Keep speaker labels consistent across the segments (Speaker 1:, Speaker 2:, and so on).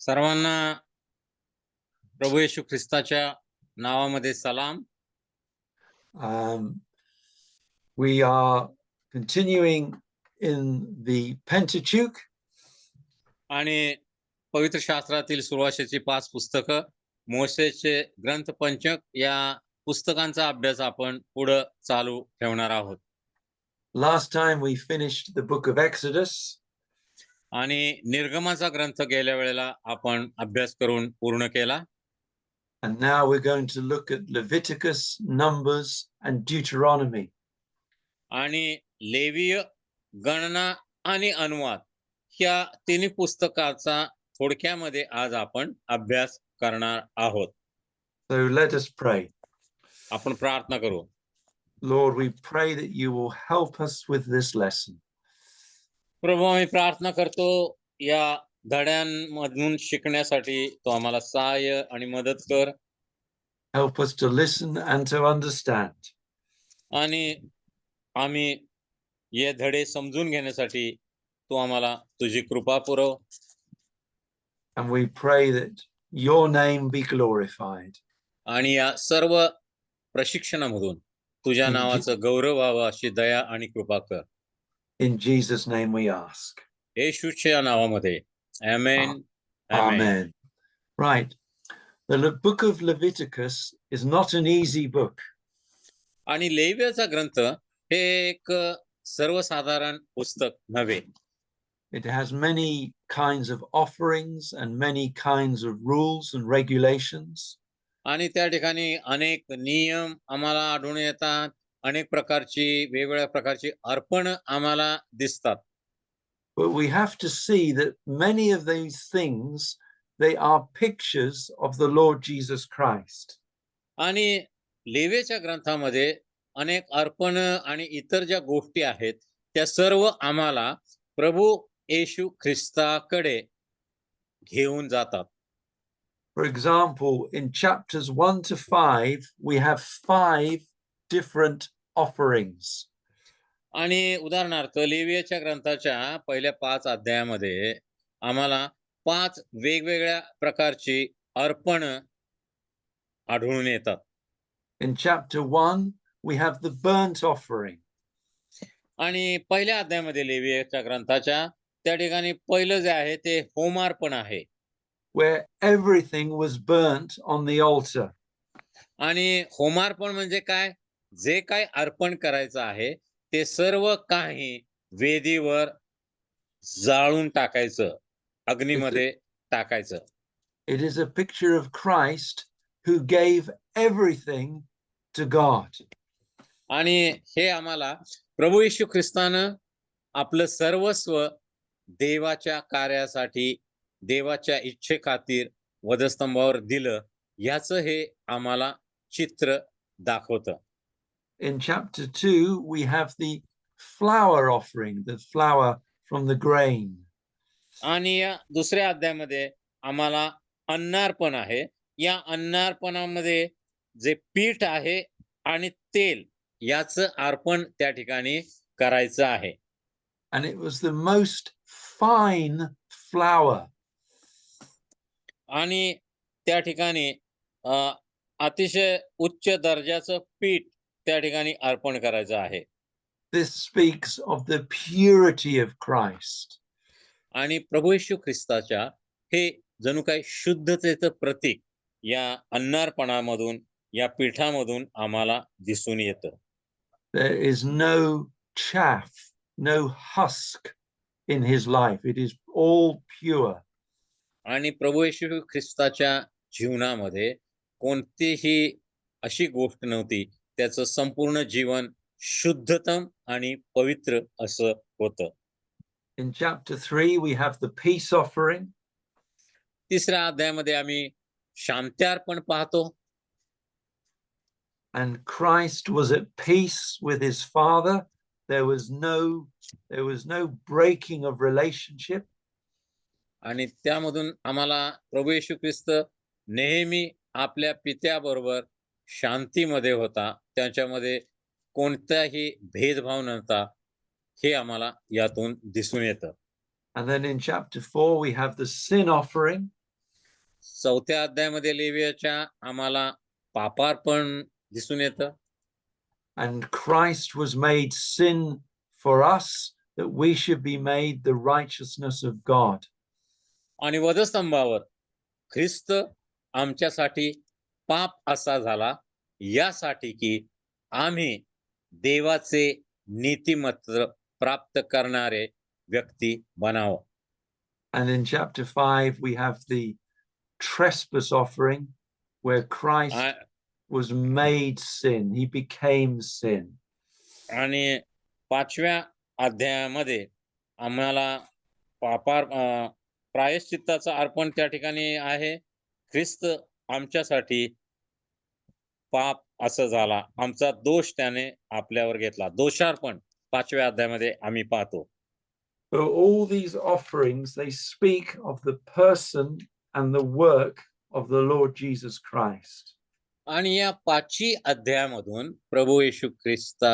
Speaker 1: सर्वांना प्रभू येशू ख्रिस्ताच्या नावामध्ये सलाम.
Speaker 2: We are continuing in the Pentateuch.
Speaker 1: आणि पवित्र शास्त्रातील सुरुवातीची 5 पुस्तकं, मोशेचे ग्रंथ पंचक या पुस्तकांचा अभ्यास आपण पुढे चालू ठेवणार आहोत.
Speaker 2: Last time we finished the book of Exodus.
Speaker 1: आणि निर्गमाचा ग्रंथ गेल्या वेळेला आपण अभ्यास करून पूर्ण केला.
Speaker 2: And now we're going to look at Leviticus, Numbers, and Deuteronomy.
Speaker 1: आणि लेवीय, गणना आणि अनुवाद या तिन्ही पुस्तकाचा थोडक्यामध्ये आज आपण अभ्यास करणार आहोत.
Speaker 2: So let us pray.
Speaker 1: आपण प्रार्थना करू.
Speaker 2: Lord, we pray that you will help us with this lesson.
Speaker 1: प्रभू, आम्ही प्रार्थना करतो या धड्यांमधून शिकण्यासाठी तो आम्हाला सहाय्य आणि मदत कर.
Speaker 2: Help us to listen and to understand.
Speaker 1: आणि आम्ही हे धडे समजून घेण्यासाठी तू आम्हाला तुझी कृपा पुरव.
Speaker 2: And we pray that your name be glorified.
Speaker 1: आणि या सर्व प्रशिक्षणामधून तुझ्या नावाचं गौरव व्हावं अशी दया आणि कृपा कर.
Speaker 2: In Jesus' name we ask.
Speaker 1: येशूच्या नावामध्ये. Amen.
Speaker 2: Amen. Right. The book of Leviticus is not an easy book.
Speaker 1: आणि लेव्याचा ग्रंथ हे एक सर्वसाधारण पुस्तक नव्हे.
Speaker 2: It has many kinds of offerings and many kinds of rules and regulations.
Speaker 1: आणि त्या ठिकाणी अनेक नियम आम्हाला आढळून येतात. अनेक प्रकारची वेगवेगळ्या प्रकारची अर्पण आम्हाला दिसतात.
Speaker 2: But we have to see that many of these things, they are pictures of the Lord Jesus Christ.
Speaker 1: आणि लेव्याच्या ग्रंथामध्ये अनेक अर्पण आणि इतर ज्या गोष्टी आहेत त्या सर्व आम्हाला प्रभू येशू ख्रिस्ताकडे घेऊन जातात.
Speaker 2: For example, in chapters 1 to 5, we have 5 different offerings.
Speaker 1: आणि उदाहरणार्थ लेव्याच्या ग्रंथाच्या पहिल्या 5 अध्यायामध्ये आम्हाला 5 वेगवेगळ्या प्रकारची अर्पण आढळून येतात.
Speaker 2: In chapter 1, we have the burnt offering.
Speaker 1: आणि पहिल्या अध्यायामध्ये लेव्याच्या ग्रंथाच्या त्या ठिकाणी पहिलं जे आहे ते होमार्पण आहे.
Speaker 2: Where everything was burnt on the altar.
Speaker 1: आणि होमार्पण म्हणजे काय? जे काय अर्पण करायचं आहे ते सर्व काही वेदीवर जाळून टाकायचं, अग्नीमध्ये टाकायचं.
Speaker 2: It is a picture of Christ who gave everything to God.
Speaker 1: आणि हे आम्हाला प्रभू येशू ख्रिस्तानं आपलं सर्वस्व देवाच्या कार्यासाठी, देवाच्या इच्छेखातीर वधस्तंभावर दिलं, याचं हे आम्हाला चित्र दाखवतं.
Speaker 2: In chapter 2, we have the flour offering, the flour from the grain.
Speaker 1: आणि या दुसऱ्या अध्यायामध्ये आम्हाला अन्नार्पण आहे. या अन्नार्पणामध्ये जे पीठ आहे आणि तेल याचं अर्पण त्या ठिकाणी करायचं आहे.
Speaker 2: And it was the most fine flour.
Speaker 1: आणि त्या ठिकाणी अतिशय उच्च दर्जाचं पीठ त्या ठिकाणी अर्पण करायचं आहे.
Speaker 2: This speaks of the purity of Christ.
Speaker 1: आणि प्रभू येशू ख्रिस्ताच्या हे जणू काही शुद्धतेचं प्रतीक या अन्नार्पणामधून, या पीठामधून आम्हाला दिसून येतं.
Speaker 2: There is no chaff, no husk in his life. It is all pure.
Speaker 1: आणि प्रभू येशू ख्रिस्ताच्या जीवनामध्ये कोणतीही अशी गोष्ट नव्हती. त्याचं संपूर्ण जीवन शुद्धतम आणि पवित्र असं होतं.
Speaker 2: In chapter 3, we have the peace offering.
Speaker 1: तिसऱ्या अध्यायामध्ये आम्ही शांत्यार्पण पाहतो.
Speaker 2: And Christ was at peace with his Father. There was no breaking of relationship.
Speaker 1: आणि त्यामधून आम्हाला प्रभू येशू ख्रिस्त नेहमी आपल्या पित्याबरोबर शांतीमध्ये होता. त्याच्यामध्ये कोणताही भेदभाव नव्हता. हे आम्हाला यातून दिसून येतं.
Speaker 2: And then in chapter 4, we have the sin offering.
Speaker 1: 4थ्या अध्यायामध्ये लेवियाच्या आम्हाला पापार्पण दिसून येतं.
Speaker 2: And Christ was made sin for us that we should be made the righteousness of God.
Speaker 1: आणि वधस्तंभावर ख्रिस्त आमच्यासाठी पाप असा झाला, यासाठी की आम्ही देवाचे नीतिमत्व प्राप्त करणारे व्यक्ती बनावं.
Speaker 2: And in chapter 5, we have the trespass offering where Christ
Speaker 1: a-
Speaker 2: was made sin. He became sin.
Speaker 1: आणि 5व्या अध्यायामध्ये आम्हाला प्रायश्चित्ताचं अर्पण त्या ठिकाणी आहे. ख्रिस्त आमच्यासाठी पाप असं झाला, आमचा दोष त्याने आपल्यावर घेतला. दोषार्पण 5व्या अध्यायामध्ये आम्ही पाहतो.
Speaker 2: So all these offerings, they speak of the person and the work of the Lord Jesus Christ.
Speaker 1: आणि या 5ही अध्यायामधून प्रभू येशू ख्रिस्ता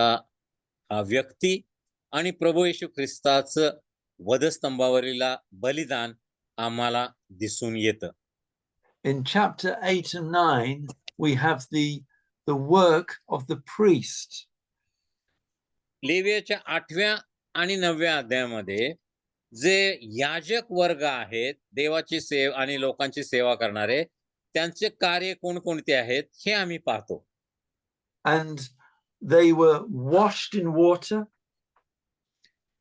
Speaker 1: हा व्यक्ती आणि प्रभू येशू ख्रिस्ताचं वधस्तंभावरील बलिदान आम्हाला दिसून येतं.
Speaker 2: In chapter 8 and 9, we have the work of the priest.
Speaker 1: लेवियाच्या 8व्या आणि 9व्या अध्यायामध्ये जे याजक वर्ग आहेत, देवाची सेवा आणि लोकांची सेवा करणारे, त्यांचे कार्य कोणकोणते आहेत हे आम्ही पाहतो.
Speaker 2: And they were washed in water.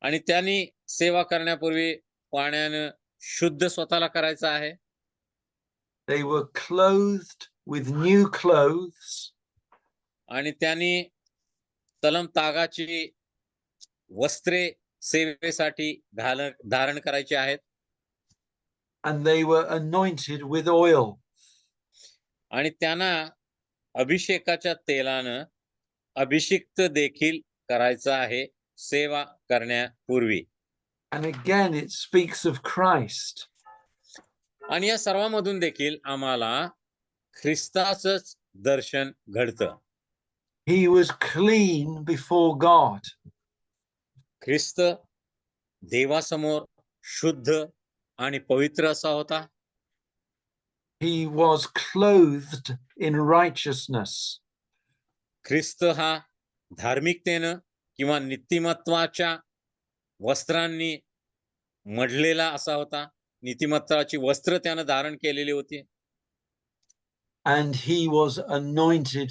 Speaker 1: आणि त्यांनी सेवा करण्यापूर्वी पाण्यानं शुद्ध स्वतःला करायचं आहे.
Speaker 2: They were clothed with new clothes.
Speaker 1: आणि त्यांनी तलम तागाची वस्त्रे सेवेसाठी धारण करायची आहेत.
Speaker 2: And they were anointed with oil.
Speaker 1: आणि त्यांना अभिषेकाच्या तेलानं अभिषिक्त देखील करायचं आहे सेवा करण्यापूर्वी.
Speaker 2: And again, it speaks of Christ.
Speaker 1: आणि या सर्वांमधून देखील आम्हाला ख्रिस्ताचंच दर्शन घडतं.
Speaker 2: He was clean before God.
Speaker 1: ख्रिस्त देवासमोर शुद्ध आणि पवित्र असा होता.
Speaker 2: He was clothed in righteousness.
Speaker 1: ख्रिस्त हा धार्मिकतेनं किंवा नीतिमत्वाच्या वस्त्रांनी मढलेला असा होता. नीतिमत्वाची वस्त्र त्यानं धारण केलेली होती.
Speaker 2: And he was anointed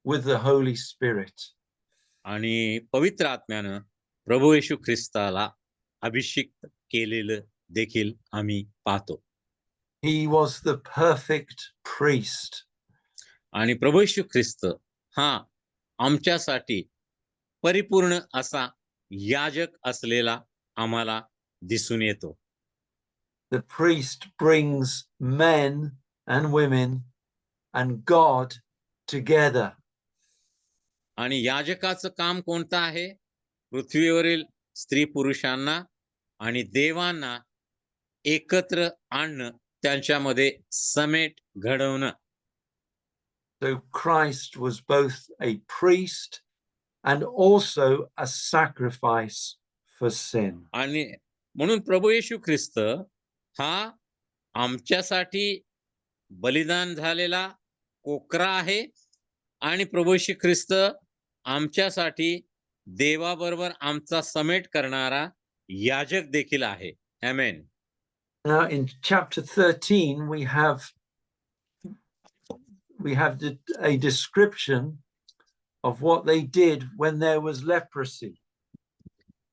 Speaker 2: with the Holy Spirit.
Speaker 1: आणि पवित्र आत्म्यानं प्रभू येशू ख्रिस्ताला अभिषिक्त केलेलं देखील आम्ही पाहतो.
Speaker 2: He was the perfect priest.
Speaker 1: आणि प्रभू येशू ख्रिस्त हा आमच्यासाठी परिपूर्ण असा याजक असलेला आम्हाला दिसून येतो.
Speaker 2: The priest brings men and women and God together.
Speaker 1: आणि याजकाचं काम कोणतं आहे? पृथ्वीवरील स्त्री पुरुषांना आणि देवांना एकत्र आणणं, त्यांच्यामध्ये समेट घडवणं.
Speaker 2: So Christ was both a priest and also a sacrifice for sin.
Speaker 1: आणि म्हणून प्रभू येशू ख्रिस्त हा आमच्यासाठी बलिदान झालेला कोकरा आहे आणि प्रभू येशू ख्रिस्त आमच्यासाठी देवाबरोबर आमचा समेट करणारा याजक देखील आहे. आमेन.
Speaker 2: Now in chapter 13 we have a description of what they did when there was leprosy.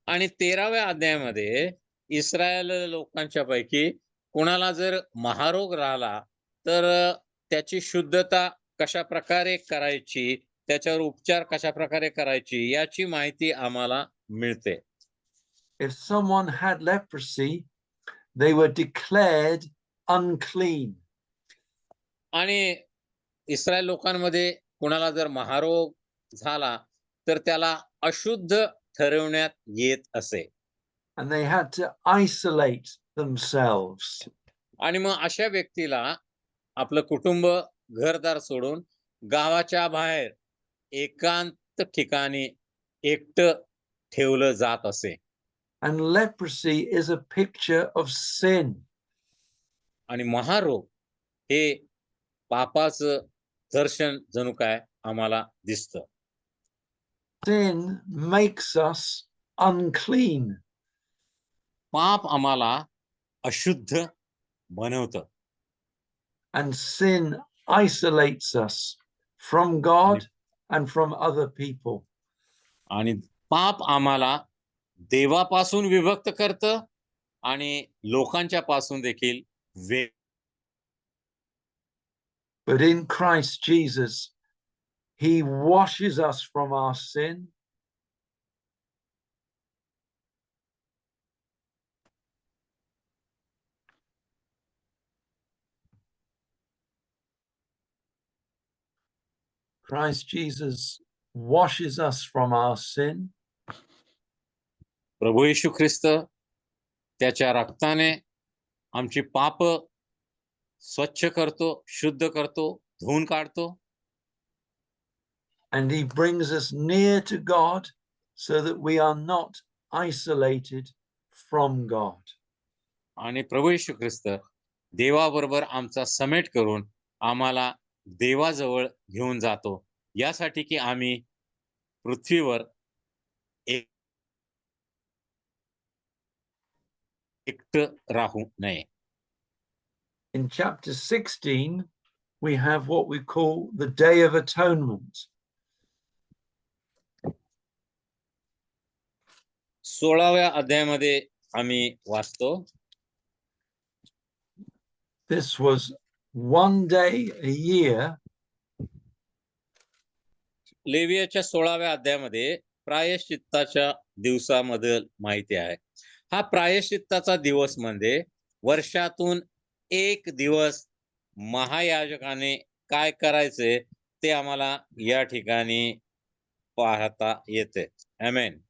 Speaker 1: आणि 13व्या अध्यायामध्ये इस्रायल लोकांच्या पैकी कोणाला जर महारोग राहिला तर त्याची शुद्धता कशा प्रकारे करायची, त्याच्यावर उपचार कशा प्रकारे करायची याची माहिती आम्हाला मिळते.
Speaker 2: If someone had leprosy, they were declared unclean.
Speaker 1: आणि इस्रायल लोकांमध्ये कोणाला जर महारोग झाला तर त्याला अशुद्ध ठरवण्यात येत असे.
Speaker 2: And they had to isolate themselves.
Speaker 1: आणि मग अशा व्यक्तीला आपलं कुटुंब घरदार सोडून गावाच्या बाहेर एकांत ठिकाणी एकटं ठेवलं जात असे.
Speaker 2: And leprosy is a picture of sin.
Speaker 1: आणि महारोग हे पापाचं दर्शन जणू काय आम्हाला दिसतं.
Speaker 2: Sin makes us unclean.
Speaker 1: पाप आम्हाला अशुद्ध बनवतं.
Speaker 2: And sin isolates us from God and from other people.
Speaker 1: आणि पाप आम्हाला देवापासून विभक्त करतं आणि लोकांच्या पासून देखील वेग.
Speaker 2: But in Christ Jesus, he washes us from our sin. Christ Jesus washes us from our sin.
Speaker 1: प्रभू येशू ख्रिस्त त्याच्या रक्ताने आमची पाप स्वच्छ करतो, शुद्ध करतो, धुवून काढतो.
Speaker 2: And he brings us near to God so that we are not isolated from God.
Speaker 1: आणि प्रभू येशू ख्रिस्त देवाबरोबर आमचा समेट करून आम्हाला देवाजवळ घेऊन जातो, यासाठी की आम्ही पृथ्वीवर एकटं राहू नये.
Speaker 2: In chapter 16, we have what we call the Day of Atonement.
Speaker 1: 16व्या अध्यायामध्ये आम्ही वाचतो,
Speaker 2: This was one day a year
Speaker 1: लेवियाच्या 16व्या अध्यायामध्ये प्रायश्चित्ताच्या दिवसामधील माहिती आहे. हा प्रायश्चित्ताचा दिवस म्हणजे वर्षातून एक दिवस महायाजकाने काय करायचे ते आम्हाला या ठिकाणी पाहता येते. आमेन.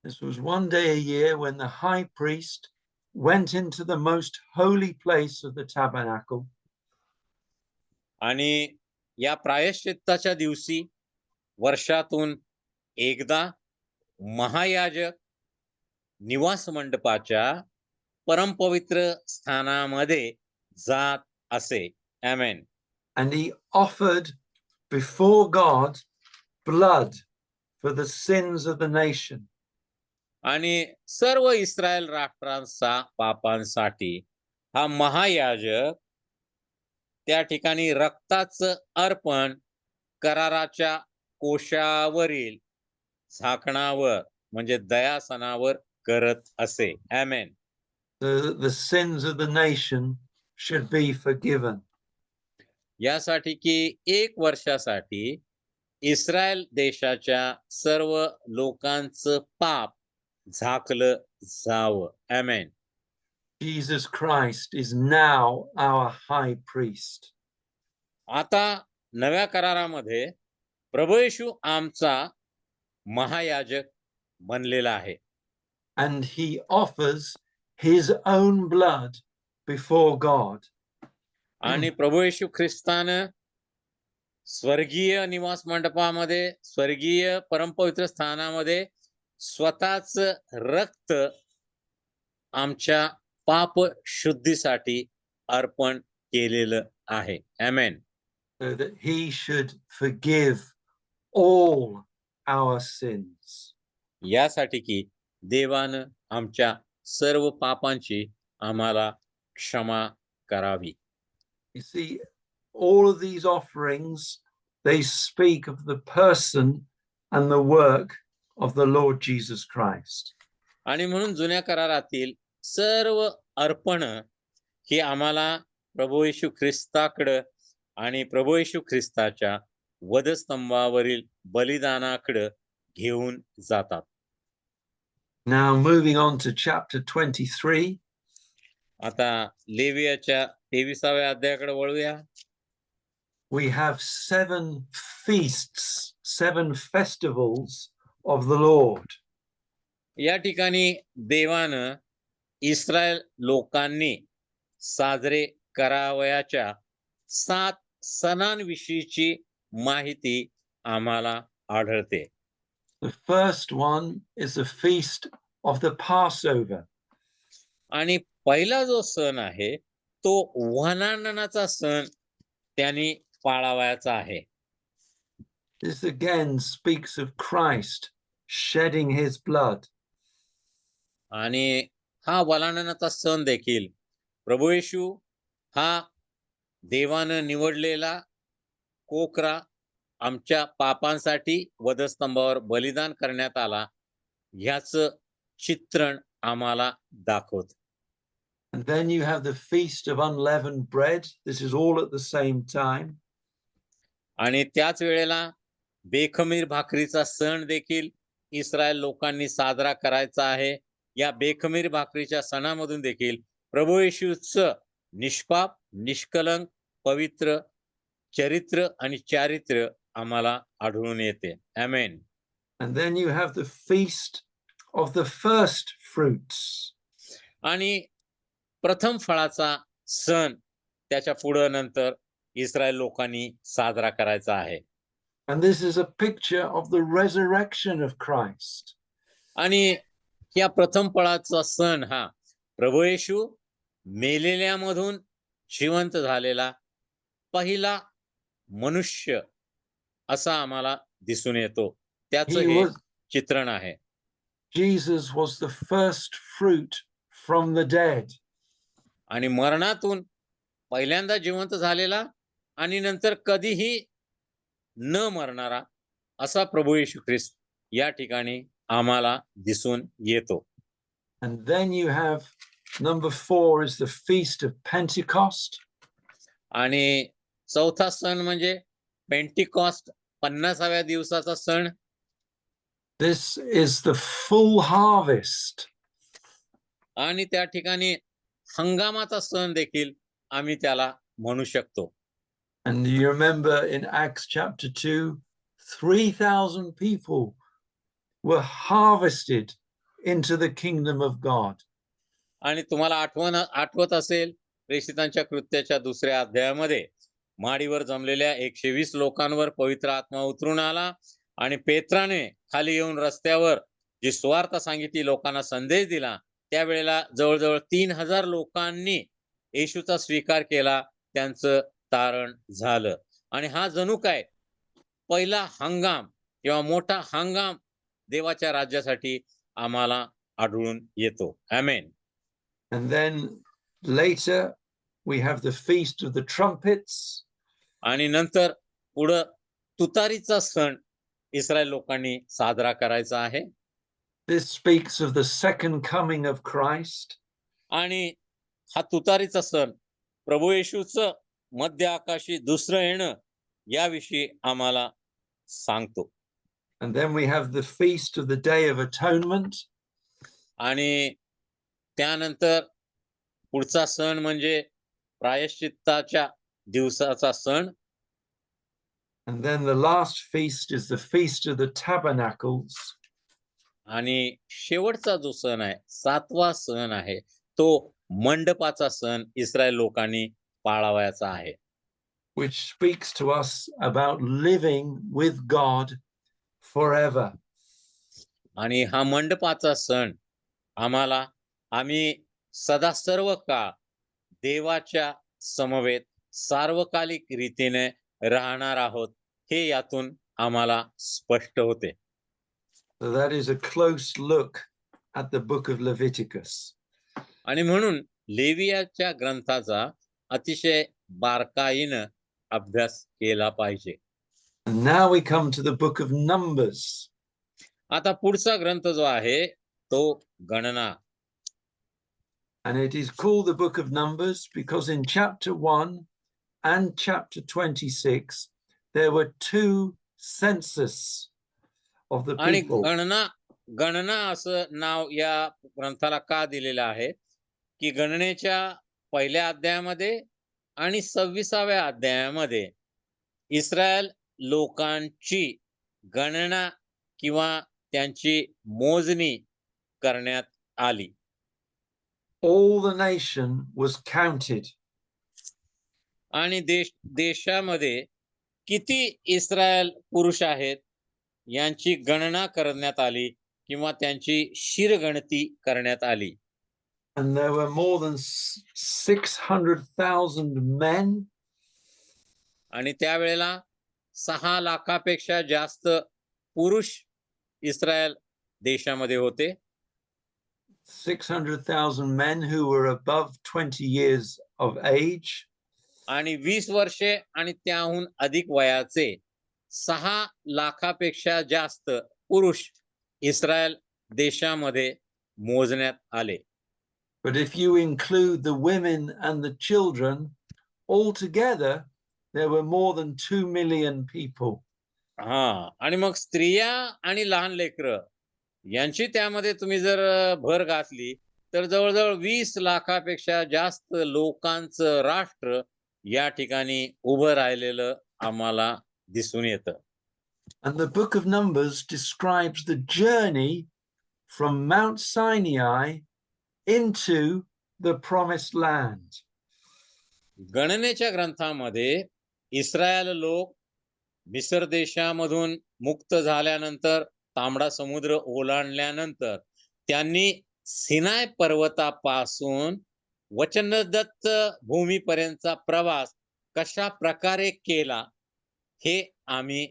Speaker 2: This was one day a year when the high priest went into the most holy place of the tabernacle.
Speaker 1: आणि या प्रायश्चित्ताच्या दिवशी वर्षातून एकदा महायाजक निवास मंडपाच्या परमपवित्र स्थानामध्ये जात असे. आमेन.
Speaker 2: And he offered before God blood for the sins of the nation.
Speaker 1: आणि सर्व इस्रायल राष्ट्रांचा पापांसाठी हा महायाजक त्या ठिकाणी रक्ताचं अर्पण कराराच्या कोशावरील झाकणावर म्हणजे दयासनावर करत असे. आमेन.
Speaker 2: So that the sins of the nation should be forgiven.
Speaker 1: यासाठी की एक वर्षासाठी इस्रायल देशाच्या सर्व लोकांचं पाप झाकलं जावं. आमेन.
Speaker 2: Jesus Christ is now our high priest.
Speaker 1: आता नव्या करारामध्ये प्रभू येशू आमचा महायाजक बनलेला आहे.
Speaker 2: And he offers his own blood before God.
Speaker 1: आणि प्रभू येशू ख्रिस्तानं स्वर्गीय निवास मंडपामध्ये, स्वर्गीय परमपवित्र स्थानामध्ये स्वतःच रक्त आमच्या पाप शुद्धीसाठी अर्पण केलेलं आहे. आमेन.
Speaker 2: So that he should forgive all our sins.
Speaker 1: यासाठी की देवानं आमच्या सर्व पापांची आम्हाला क्षमा करावी.
Speaker 2: You see, all of these offerings, they speak of the person and the work of the Lord Jesus Christ.
Speaker 1: आणि म्हणून जुन्या करारातील सर्व अर्पण ही आम्हाला प्रभू येशू ख्रिस्ताकडं आणि प्रभू येशू ख्रिस्ताच्या वधस्तंभावरील बलिदानाकडं घेऊन जातात.
Speaker 2: Now, moving on to chapter 23,
Speaker 1: आता लेवियाच्या 23व्या अध्यायाकडे वळूया.
Speaker 2: we have 7 feasts, 7 festivals of the Lord.
Speaker 1: या ठिकाणी देवानं इस्रायल लोकांनी साजरे करावयाच्या 7 सणांविषयीची माहिती आम्हाला आढळते.
Speaker 2: The first one is the feast of the Passover.
Speaker 1: आणि पहिला जो सण आहे तो वनाननाचा सण त्यांनी पाळावयाचा आहे.
Speaker 2: This again speaks of Christ shedding his blood.
Speaker 1: आणि हा वनाननाचा सण देखील प्रभू येशू हा देवानं निवडलेला कोकरा आमच्या पापांसाठी वधस्तंभावर बलिदान करण्यात आला ह्याचं चित्रण आम्हाला दाखवत.
Speaker 2: And then you have the feast of unleavened bread. This is all at the same time.
Speaker 1: आणि त्याच वेळेला बेखमीर भाकरीचा सण देखील इस्रायल लोकांनी साजरा करायचा आहे. या बेखमीर भाकरीच्या सणामधून देखील प्रभू येशूचं निष्पाप, निष्कलंक, पवित्र चरित्र आणि चारित्र्य आम्हाला आढळून येते. आमेन.
Speaker 2: And then you have the feast of the first fruits.
Speaker 1: आणि प्रथम फळाचा सण त्याच्या पुढे नंतर इस्रायल लोकांनी साजरा करायचा आहे.
Speaker 2: And this is a picture of the resurrection of Christ.
Speaker 1: आणि या प्रथम फळाचा सण हा प्रभू येशू मेलेल्यामधून जिवंत झालेला पहिला मनुष्य असा आम्हाला दिसून येतो. त्याचं
Speaker 2: He
Speaker 1: हे
Speaker 2: was,
Speaker 1: चित्रण आहे.
Speaker 2: Jesus was the first fruit from the dead.
Speaker 1: आणि मरणातून पहिल्यांदा जिवंत झालेला आणि नंतर कधीही न मरणारा असा प्रभू येशू ख्रिस्त या ठिकाणी आम्हाला दिसून येतो.
Speaker 2: And then you have number 4 is the feast of Pentecost.
Speaker 1: आणि चौथा सण म्हणजे पेंटिकॉस्ट 50व्या दिवसाचा सण.
Speaker 2: This is the full harvest.
Speaker 1: आणि त्या ठिकाणी हंगामाचा सण देखील आम्ही त्याला म्हणू शकतो.
Speaker 2: And you remember in Acts chapter 2, 3,000 people were harvested into the kingdom of God.
Speaker 1: आणि तुम्हाला आठवत असेल प्रेषितांच्या कृत्याच्या 2ऱ्या अध्यायामध्ये माडीवर जमलेल्या 120 लोकांवर पवित्र आत्मा उतरून आला आणि पेत्राने खाली येऊन रस्त्यावर जी सुवार्ता सांगितली, लोकांना संदेश दिला. त्यावेळेला जवळजवळ 3000 लोकांनी येशूचा स्वीकार केला, त्यांचं तारण झालं. आणि हा जणू काय पहिला हंगाम किंवा मोठा हंगाम देवाच्या राज्यासाठी आम्हाला आढळून येतो. आमेन.
Speaker 2: And then later we have the feast of the trumpets.
Speaker 1: आणि नंतर पुढं तुतारीचा सण इस्रायल लोकांनी साजरा करायचा आहे.
Speaker 2: This speaks of the second coming of Christ.
Speaker 1: आणि हा तुतारीचा सण प्रभू येशूचं मध्य आकाशी दुसरं येणं याविषयी आम्हाला सांगतो.
Speaker 2: And then we have the feast of the Day of Atonement.
Speaker 1: आणि त्यानंतर पुढचा सण म्हणजे प्रायश्चित्ताच्या दिवसाचा सण.
Speaker 2: And then the last feast is the Feast of the Tabernacles.
Speaker 1: आणि शेवटचा जो सण आहे, 7वा सण आहे, तो मंडपाचा सण इस्रायल लोकांनी पाळावयाचा आहे.
Speaker 2: Which speaks to us about living with God forever.
Speaker 1: आणि हा मंडपाचा सण आम्हाला आम्ही सदा सर्व काळ देवाच्या समवेत सार्वकालिक रीतीने राहणार आहोत हे यातून आम्हाला स्पष्ट होते.
Speaker 2: So that is a close look at the book of Leviticus.
Speaker 1: आणि म्हणून लेवियाच्या ग्रंथाचा अतिशय बारकाईनं अभ्यास केला पाहिजे.
Speaker 2: And now we come to the book of Numbers.
Speaker 1: आता पुढचा ग्रंथ जो आहे तो गणना.
Speaker 2: And it is called the book of Numbers because in chapter 1 and chapter 26, there were 2 census of the
Speaker 1: आणि
Speaker 2: people.
Speaker 1: गणना असं नाव या ग्रंथाला का दिलेलं आहे की गणनेच्या पहिल्या अध्यायामध्ये आणि 26व्या अध्यायामध्ये इस्रायल लोकांची गणना किंवा त्यांची मोजणी करण्यात आली.
Speaker 2: All the nation was counted.
Speaker 1: आणि देशामध्ये किती इस्रायल पुरुष आहेत यांची गणना करण्यात आली किंवा त्यांची शिरगणती करण्यात आली.
Speaker 2: and there were more than 600,000 men.
Speaker 1: आणि त्यावेळेला 6 लाखापेक्षा जास्त पुरुष इस्रायल देशामध्ये होते.
Speaker 2: 600,000 men who were above 20 years of age.
Speaker 1: आणि 20 वर्षे आणि त्याहून अधिक वयाचे 6 लाखापेक्षा जास्त पुरुष इस्रायल देशामध्ये मोजण्यात आले.
Speaker 2: But if you include the women and the children, altogether, there were more than 2 million people.
Speaker 1: आणि मग स्त्रिया आणि लहान लेकरं यांची त्यामध्ये तुम्ही जर भर घातली तर जवळजवळ 20 लाखापेक्षा जास्त लोकांचं राष्ट्र या ठिकाणी उभं राहिलेलं आम्हाला दिसून येतं.
Speaker 2: And the book of Numbers describes the journey from Mount Sinai into the promised land.
Speaker 1: गणनेच्या ग्रंथामध्ये इस्रायल लोक मिस्र देशामधून मुक्त झाल्यानंतर तांबडा समुद्र ओलांडल्यानंतर त्यांनी सिनाय पर्वतापासून वचनदत्त भूमीपर्यंतचा प्रवास कशा प्रकारे केला हे आम्ही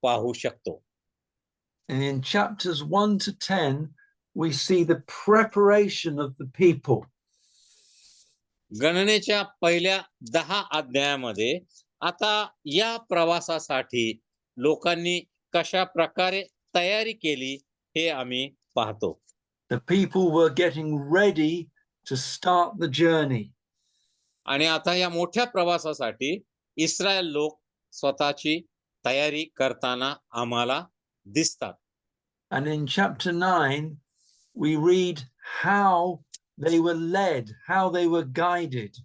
Speaker 1: पाहू शकतो.
Speaker 2: And in chapters 1 to 10, we see the preparation of the people.
Speaker 1: गणनेच्या पहिल्या 10 अध्यायामध्ये आता या प्रवासासाठी लोकांनी कशा प्रकारे तयारी केली हे आम्ही पाहतो.
Speaker 2: The people were getting ready to start the journey.
Speaker 1: आणि आता या मोठ्या प्रवासासाठी इस्रायल लोक स्वतःची तयारी करताना आम्हाला दिसतात.
Speaker 2: And in chapter 9, we read how they were led, how they were guided.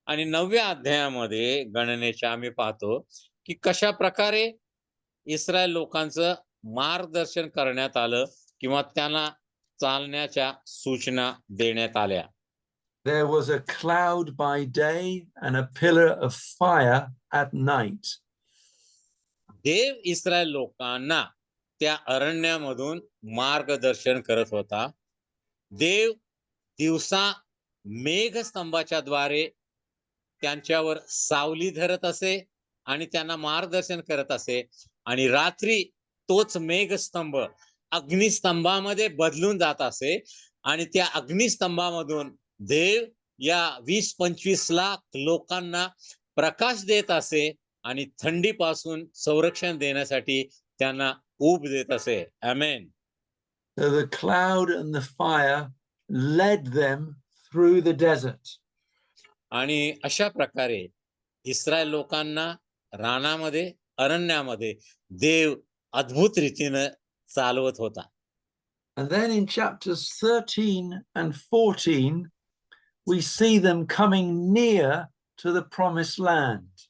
Speaker 1: आणि 9व्या अध्यायामध्ये गणनेच्या आम्ही पाहतो की कशा प्रकारे इस्रायल लोकांचं मार्गदर्शन करण्यात आलं किंवा त्यांना चालण्याच्या सूचना देण्यात आल्या.
Speaker 2: There was a cloud by day and a pillar of fire at night.
Speaker 1: देव इस्रायल लोकांना त्या अरण्यामधून मार्गदर्शन करत होता. देव दिवसा मेघस्तंभाच्या द्वारे त्यांच्यावर सावली धरत असे आणि त्यांना मार्गदर्शन करत असे आणि रात्री तोच मेघस्तंभ अग्निस्तंभामध्ये बदलून जात असे आणि त्या अग्निस्तंभामधून देव या 20-25 लाख लोकांना प्रकाश देत असे आणि थंडीपासून संरक्षण देण्यासाठी त्यांना ऊब देत असे. आमेन.
Speaker 2: So the cloud and the fire led them through the desert.
Speaker 1: आणि अशा प्रकारे इस्रायल लोकांना रानामध्ये अरण्यामध्ये देव अद्भुत रीतीने चालवत होता.
Speaker 2: And then in chapters 13 and 14, we see them coming near to the promised land.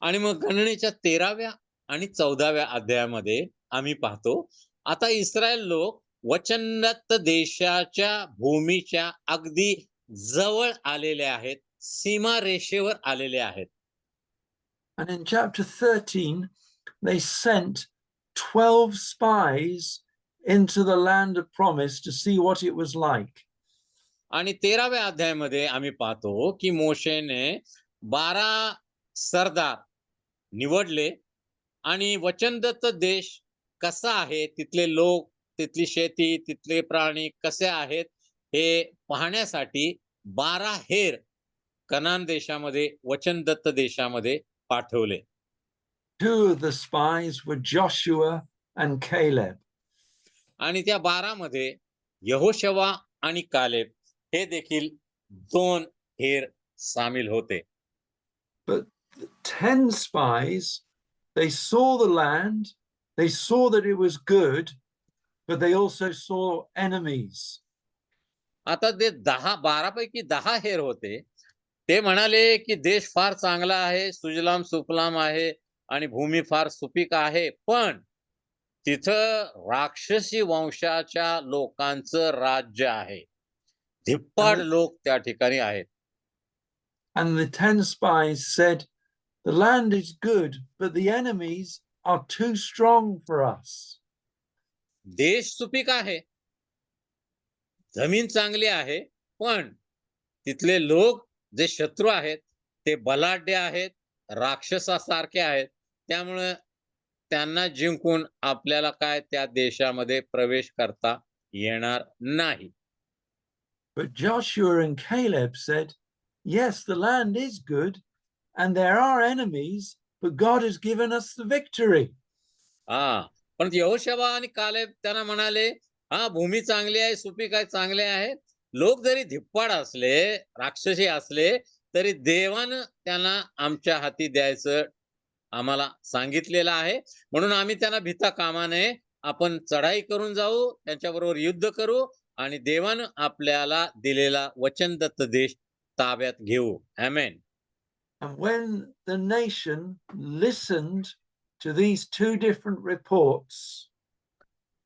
Speaker 1: आणि मग गणनेच्या 13व्या आणि 14व्या अध्यायामध्ये आम्ही पाहतो आता इस्रायल लोक वचनदत्त देशाच्या भूमीच्या अगदी जवळ आलेले आहेत, सीमारेषेवर आलेले आहेत.
Speaker 2: And in chapter 13, they sent 12 spies into the land of promise to see what it was like.
Speaker 1: आणि 13व्या अध्यायामध्ये आम्ही पाहतो की मोशेने 12 सरदार निवडले आणि वचनदत्त देश कसा आहे, तिथले लोक, तिथली शेती, तिथले प्राणी कसे आहेत हे पाहण्यासाठी 12 हेर कनान देशामध्ये वचनदत्त देशामध्ये पाठवले.
Speaker 2: 2 of the spies were Joshua and Caleb.
Speaker 1: आणि त्या 12 मध्ये यहोशवा आणि कालेब हे देखील 2 हेर सामील होते.
Speaker 2: But 10 spies, they saw the land, they saw that it was good, but they also saw enemies.
Speaker 1: आता ते 12 पैकी 10 हेर होते. ते म्हणाले की देश फार चांगला आहे, सुजलाम सुफलाम आहे आणि भूमी फार सुपीक आहे, पण तिथं राक्षसी वंशाच्या लोकांचं राज्य आहे. धिप्पाड लोक त्या ठिकाणी आहेत.
Speaker 2: And the 10 spies said, the land is good, but the enemies are too strong for us.
Speaker 1: देश सुपीक आहे, जमीन चांगली आहे, पण तिथले लोक जे शत्रू आहेत ते बलाढ्य आहेत, राक्षसासारखे आहेत. त्यामुळे त्यांना जिंकून आपल्याला काय त्या देशामध्ये प्रवेश करता येणार नाही.
Speaker 2: But Joshua and Caleb said, yes, the land is good and there are enemies, but God has given us the victory.
Speaker 1: हां. पण यहोशुआ आणि कालेब त्यांना म्हणाले, "हां, भूमी चांगली आहे, सुपीक आहे, चांगले आहेत." लोक जरी धिप्पाड असले, राक्षसी असले, तरी देवानं त्यांना आमच्या हाती द्यायचं आम्हाला सांगितलेलं आहे. म्हणून आम्ही त्यांना भिता कामा नये. आपण चढाई करून जाऊ, त्यांच्याबरोबर युद्ध करू आणि देवानं आपल्याला दिलेला वचनदत्त देश ताब्यात घेऊ. आमेन.
Speaker 2: And when the nation listened to these two different reports,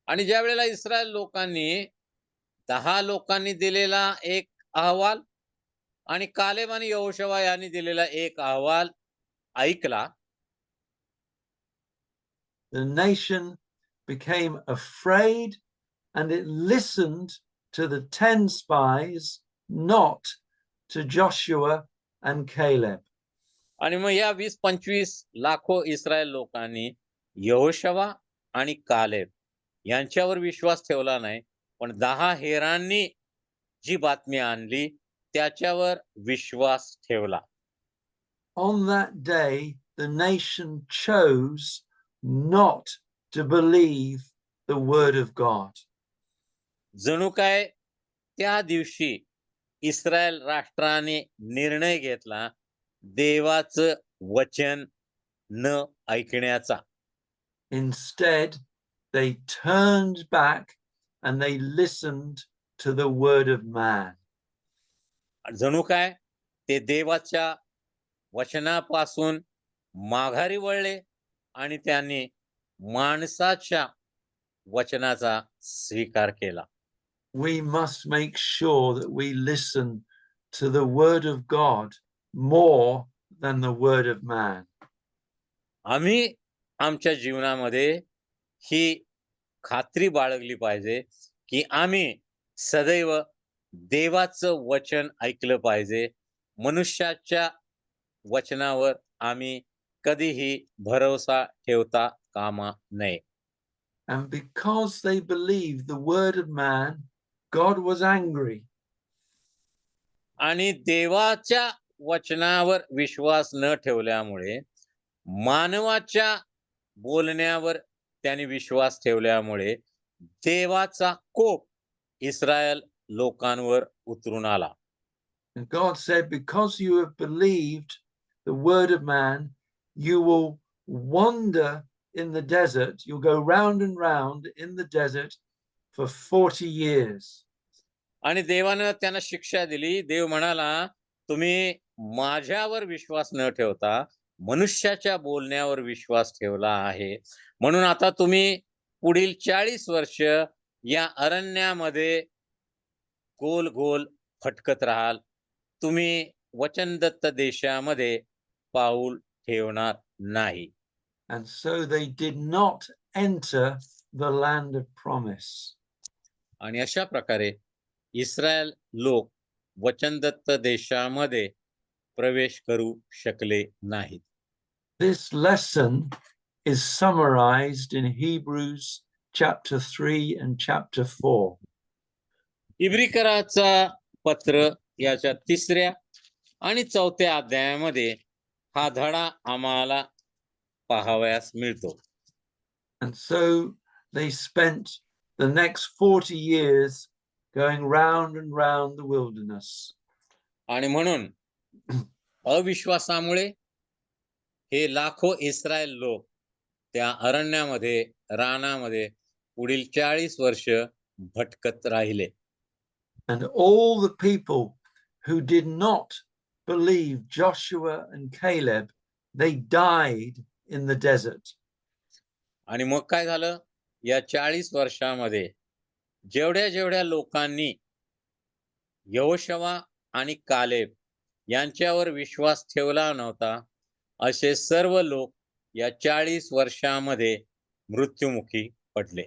Speaker 1: आणि ज्यावेळेला इस्रायल लोकांनी 10 लोकांनी दिलेला एक अहवाल आणि कालेब आणि यहोशुआ यांनी दिलेला एक अहवाल ऐकला,
Speaker 2: the nation became afraid and it listened to the 10 spies, not to Joshua and Caleb.
Speaker 1: आणि मग या 20-25 लाखो इस्रायल लोकांनी यहोशुआ आणि कालेब यांच्यावर विश्वास ठेवला नाही, पण 10 हेरांनी जी बातमी आणली त्याच्यावर विश्वास ठेवला.
Speaker 2: On that day, the nation chose not to believe the word of God.
Speaker 1: जणू काय त्या दिवशी इस्रायल राष्ट्राने निर्णय घेतला देवाचं वचन न ऐकण्याचा.
Speaker 2: Instead, they turned back and they listened to the word of man.
Speaker 1: जणू काय ते देवाच्या वचनापासून माघारी वळले आणि त्यांनी माणसाच्या वचनाचा स्वीकार केला.
Speaker 2: We must make sure that we listen to the word of God more than the word of man.
Speaker 1: आम्ही आमच्या जीवनामध्ये ही खात्री बाळगली पाहिजे, की आम्ही सदैव देवाचं वचन ऐकलं पाहिजे. मनुष्याच्या वचनावर आम्ही कधीही भरोसा ठेवता कामा नये.
Speaker 2: And because they believed the word of man, God was angry.
Speaker 1: आणि देवाच्या वचनावर विश्वास न ठेवल्यामुळे, मानवाच्या बोलण्यावर त्यांनी विश्वास ठेवल्यामुळे देवाचा कोप इस्रायल लोकांवर उतरून आला.
Speaker 2: And God said, because you have believed the word of man, you will wander in the desert. You'll go round and round in the desert for 40 years.
Speaker 1: आणि देवानं त्यांना शिक्षा दिली. देव म्हणाला, तुम्ही माझ्यावर विश्वास न ठेवता मनुष्याच्या बोलण्यावर विश्वास ठेवला आहे. म्हणून आता तुम्ही पुढील 40 वर्ष या अरण्यामध्ये गोल गोल फटकत राहाल. तुम्ही वचनदत्त देशामध्ये पाऊल ठेवणार नाही.
Speaker 2: And so they did not enter the land of promise.
Speaker 1: आणि अशा प्रकारे इस्रायल लोक वचनदत्त देशामध्ये प्रवेश करू शकले नाहीत.
Speaker 2: This lesson is summarized in Hebrews chapter 3 and chapter 4.
Speaker 1: इब्रिकराचा पत्र याच्या 3ऱ्या आणि 4थ्या अध्यायामध्ये हा धडा आम्हाला पाहावयास मिळतो.
Speaker 2: And so they spent the next 40 years going round and round the wilderness.
Speaker 1: आणि म्हणून अविश्वासामुळे हे लाखो इस्रायल लोक त्या अरण्यामध्ये, रानामध्ये पुढील 40 वर्ष भटकत राहिले.
Speaker 2: And all the people who did not believe Joshua and Caleb, they died in the desert.
Speaker 1: आणि मग काय झालं? या 40 वर्षामध्ये जेवढ्या लोकांनी यहोशुआ आणि कालेब यांच्यावर विश्वास ठेवला नव्हता, असे सर्व लोक या 40 वर्षामध्ये मृत्युमुखी पडले.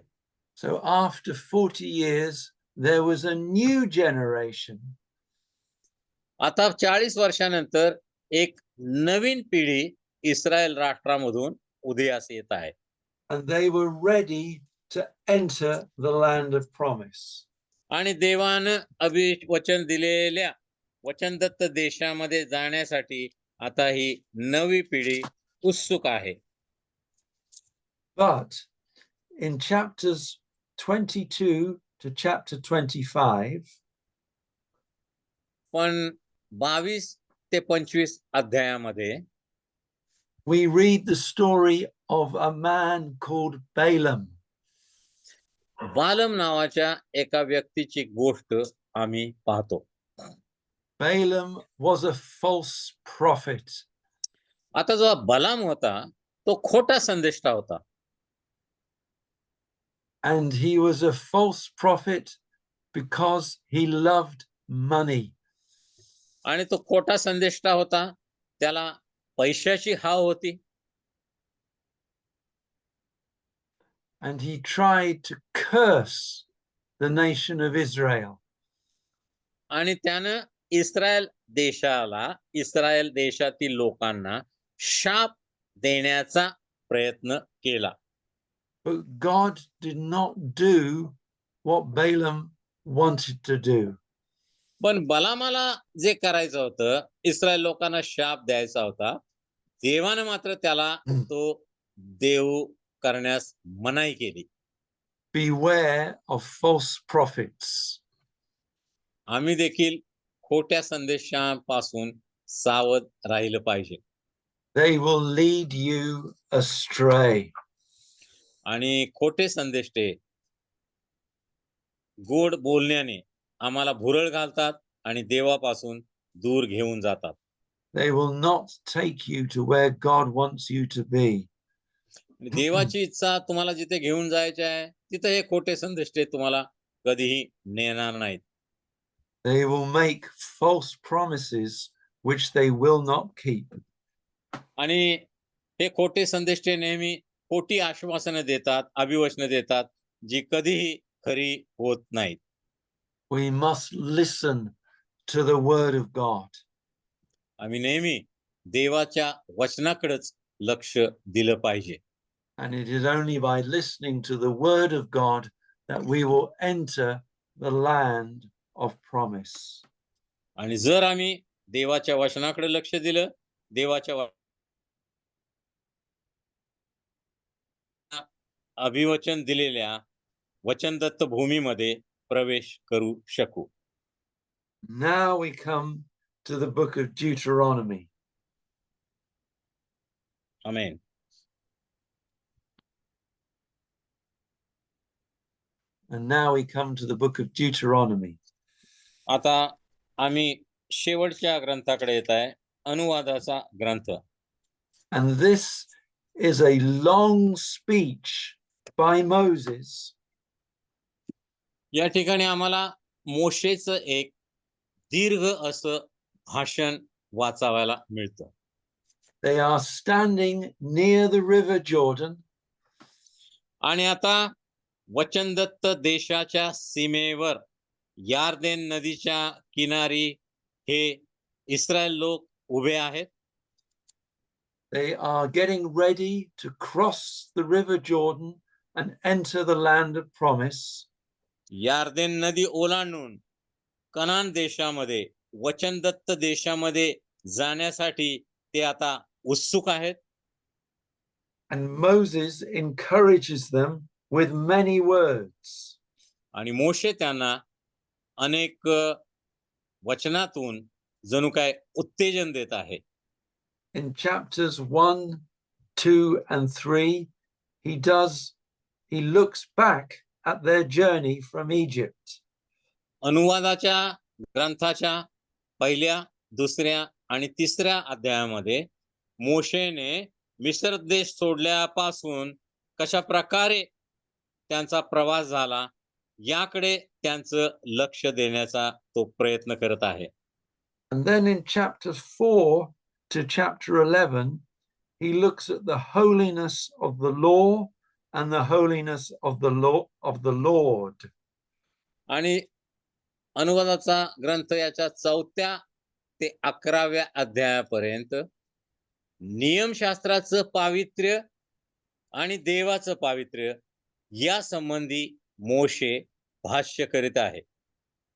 Speaker 2: So after 40 years, there was a new generation
Speaker 1: आता 40 वर्षानंतर एक नवीन पिढी इस्रायल राष्ट्रामधून उदयास येत आहे.
Speaker 2: And they were ready to enter the land of promise.
Speaker 1: आणि देवानं अभिवचन दिलेल्या वचनदत्त देशामध्ये जाण्यासाठी आता ही नवी पिढी उत्सुक आहे.
Speaker 2: But in chapters 22 to chapter 25,
Speaker 1: पण 22 ते 25 अध्यायामध्ये
Speaker 2: we read the story of a man called Balaam.
Speaker 1: बालम नावाच्या एका व्यक्तीची गोष्ट आम्ही पाहतो.
Speaker 2: Balaam was a false prophet.
Speaker 1: आता जो बलाम होता तो खोटा संदेष्टा होता.
Speaker 2: And he was a false prophet because he loved money.
Speaker 1: आणि तो खोटा संदेष्टा होता, त्याला पैशाची हाव होती.
Speaker 2: And he tried to curse the nation of Israel.
Speaker 1: आणि त्यानं इस्रायल देशातील लोकांना शाप देण्याचा प्रयत्न केला.
Speaker 2: But God did not do what Balaam wanted to do.
Speaker 1: पण बलामाला जे करायचं होतं, इस्रायल लोकांना शाप द्यायचा होता, देवानं मात्र त्याला तो देव करण्यास मनाई केली.
Speaker 2: Beware of false prophets.
Speaker 1: आम्ही देखील खोट्या संदेशांपासून सावध राहिलं पाहिजे.
Speaker 2: They will lead you astray.
Speaker 1: आणि खोटे संदेष्टे गोड बोलण्याने आम्हाला भुरळ घालतात आणि देवापासून दूर घेऊन जातात.
Speaker 2: They will not take you to where God wants you to be.
Speaker 1: देवाची इच्छा तुम्हाला जिथे घेऊन जायचे आहे, तिथे हे खोटे संदेष्टे तुम्हाला कधीही नेणार नाहीत.
Speaker 2: They will make false promises which they will not keep.
Speaker 1: आणि हे खोटे संदेष्टे नेहमी खोटी आश्वासनं देतात, अभिवचनं देतात, जी कधीही खरी होत नाहीत.
Speaker 2: We must listen to the word of God.
Speaker 1: आम्ही नेहमी देवाच्या वचनाकडेच लक्ष दिलं पाहिजे.
Speaker 2: And it is only by listening to the word of God that we will enter the land of promise.
Speaker 1: आणि जर आम्ही देवाच्या वचनाकडे लक्ष दिलं, देवाच्या अभिवचन दिलेल्या वचनदत्त भूमीमध्ये प्रवेश करू शकू.
Speaker 2: Now we come to the book of Deuteronomy.
Speaker 1: Amen.
Speaker 2: And now we come to the book of Deuteronomy.
Speaker 1: आता आम्ही शेवटच्या ग्रंथाकडे येत आहे, अनुवादाचा ग्रंथ.
Speaker 2: And this is a long speech by Moses.
Speaker 1: या ठिकाणी आम्हाला मोशेचं एक दीर्घ असं भाषण वाचावायला मिळतं.
Speaker 2: They are standing near the river Jordan.
Speaker 1: आणि आता वचनदत्त देशाच्या सीमेवर यार्देन नदीच्या किनारी हे इस्रायल लोक उभे आहेत.
Speaker 2: They are getting ready to cross the river Jordan and enter the land of promise.
Speaker 1: यार्देन नदी ओलांडून कनान देशामध्ये वचनदत्त देशामध्ये जाण्यासाठी ते आता उत्सुक आहेत.
Speaker 2: And Moses encourages them with many words.
Speaker 1: आणि मोशे त्यांना अनेक वचनातून जणू काय उत्तेजन देत आहे.
Speaker 2: In chapters 1, 2, and 3, he looks back at their journey from Egypt.
Speaker 1: अनुवादाच्या ग्रंथाच्या पहिल्या, दुसऱ्या आणि तिसऱ्या अध्यायामध्ये मोशेने मिस्र देश सोडल्यापासून कशा प्रकारे त्यांचा प्रवास झाला याकडे त्यांचं लक्ष देण्याचा तो प्रयत्न करत आहे.
Speaker 2: And then in chapters 4 to chapter 11, he looks at the holiness of the law and the holiness of the Lord.
Speaker 1: आणि अनुवादाचा ग्रंथ याच्या 4थ्या ते 11व्या अध्यायापर्यंत नियमशास्त्राचं पावित्र्य आणि देवाचं पावित्र्य या संबंधी मोशे भाष्य करीत आहे.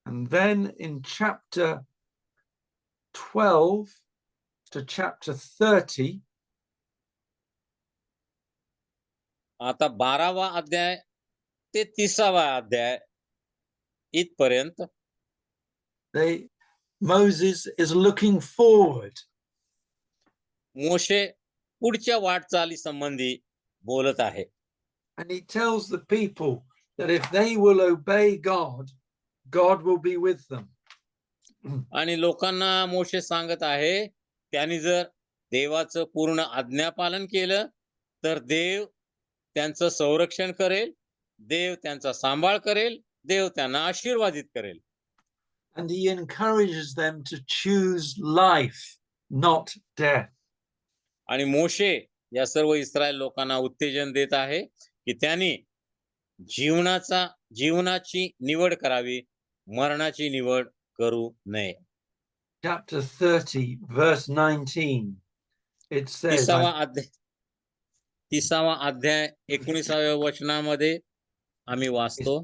Speaker 2: And then in chapter 12 to chapter 30,
Speaker 1: आता 12वा अध्याय ते 30वा अध्याय इथपर्यंत
Speaker 2: Moses is looking forward.
Speaker 1: मोशे पुढच्या वाटचाली संबंधी बोलत आहे.
Speaker 2: And he tells the people that if they will obey God, God will be with them.
Speaker 1: आणि लोकांना मोशे सांगत आहे, त्यांनी जर देवाचं पूर्ण आज्ञापालन केलं तर देव त्यांचं संरक्षण करेल, देव त्यांचा सांभाळ करेल, देव त्यांना आशीर्वादित करेल.
Speaker 2: And he encourages them to choose life, not death.
Speaker 1: आणि मोशे या सर्व इस्रायल लोकांना उत्तेजन देत आहे की त्यांनी जीवनाची निवड करावी, मरणाची निवड करू नये.
Speaker 2: Chapter 30, verse 19, it says,
Speaker 1: 30वा अध्याय 19व्या वचनामध्ये आम्ही वाचतो,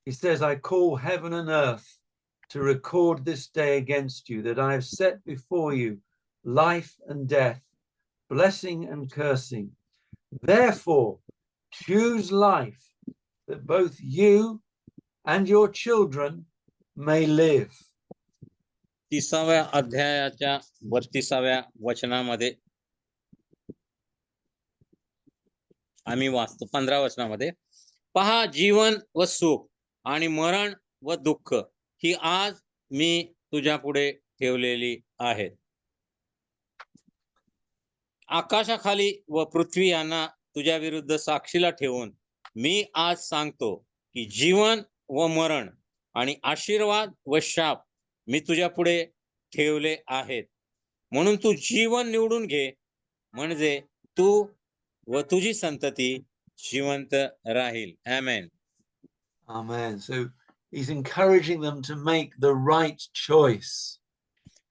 Speaker 2: he says, I call heaven and earth to record this day against you, that I have set before you life and death, blessing and cursing. Therefore, choose life, that both you and your children may live.
Speaker 1: 30व्या अध्यायाच्या 32व्या वचनामध्ये आम्ही वाचतो, 15व्या वचनामध्ये, पहा जीवन व सुख आणि मरण व दुःख ही आज मी तुझ्या पुढे ठेवलेली आहेत. आकाशाखाली व पृथ्वी यांना तुझ्या विरुद्ध साक्षीला ठेवून मी आज सांगतो की जीवन व मरण आणि आशीर्वाद व शाप मी तुझ्या पुढे ठेवले आहेत. म्हणून तू जीवन निवडून घे, म्हणजे तू व तुझी संतती जिवंत राहील. आमेन.
Speaker 2: Amen. So he's encouraging them to make the right choice.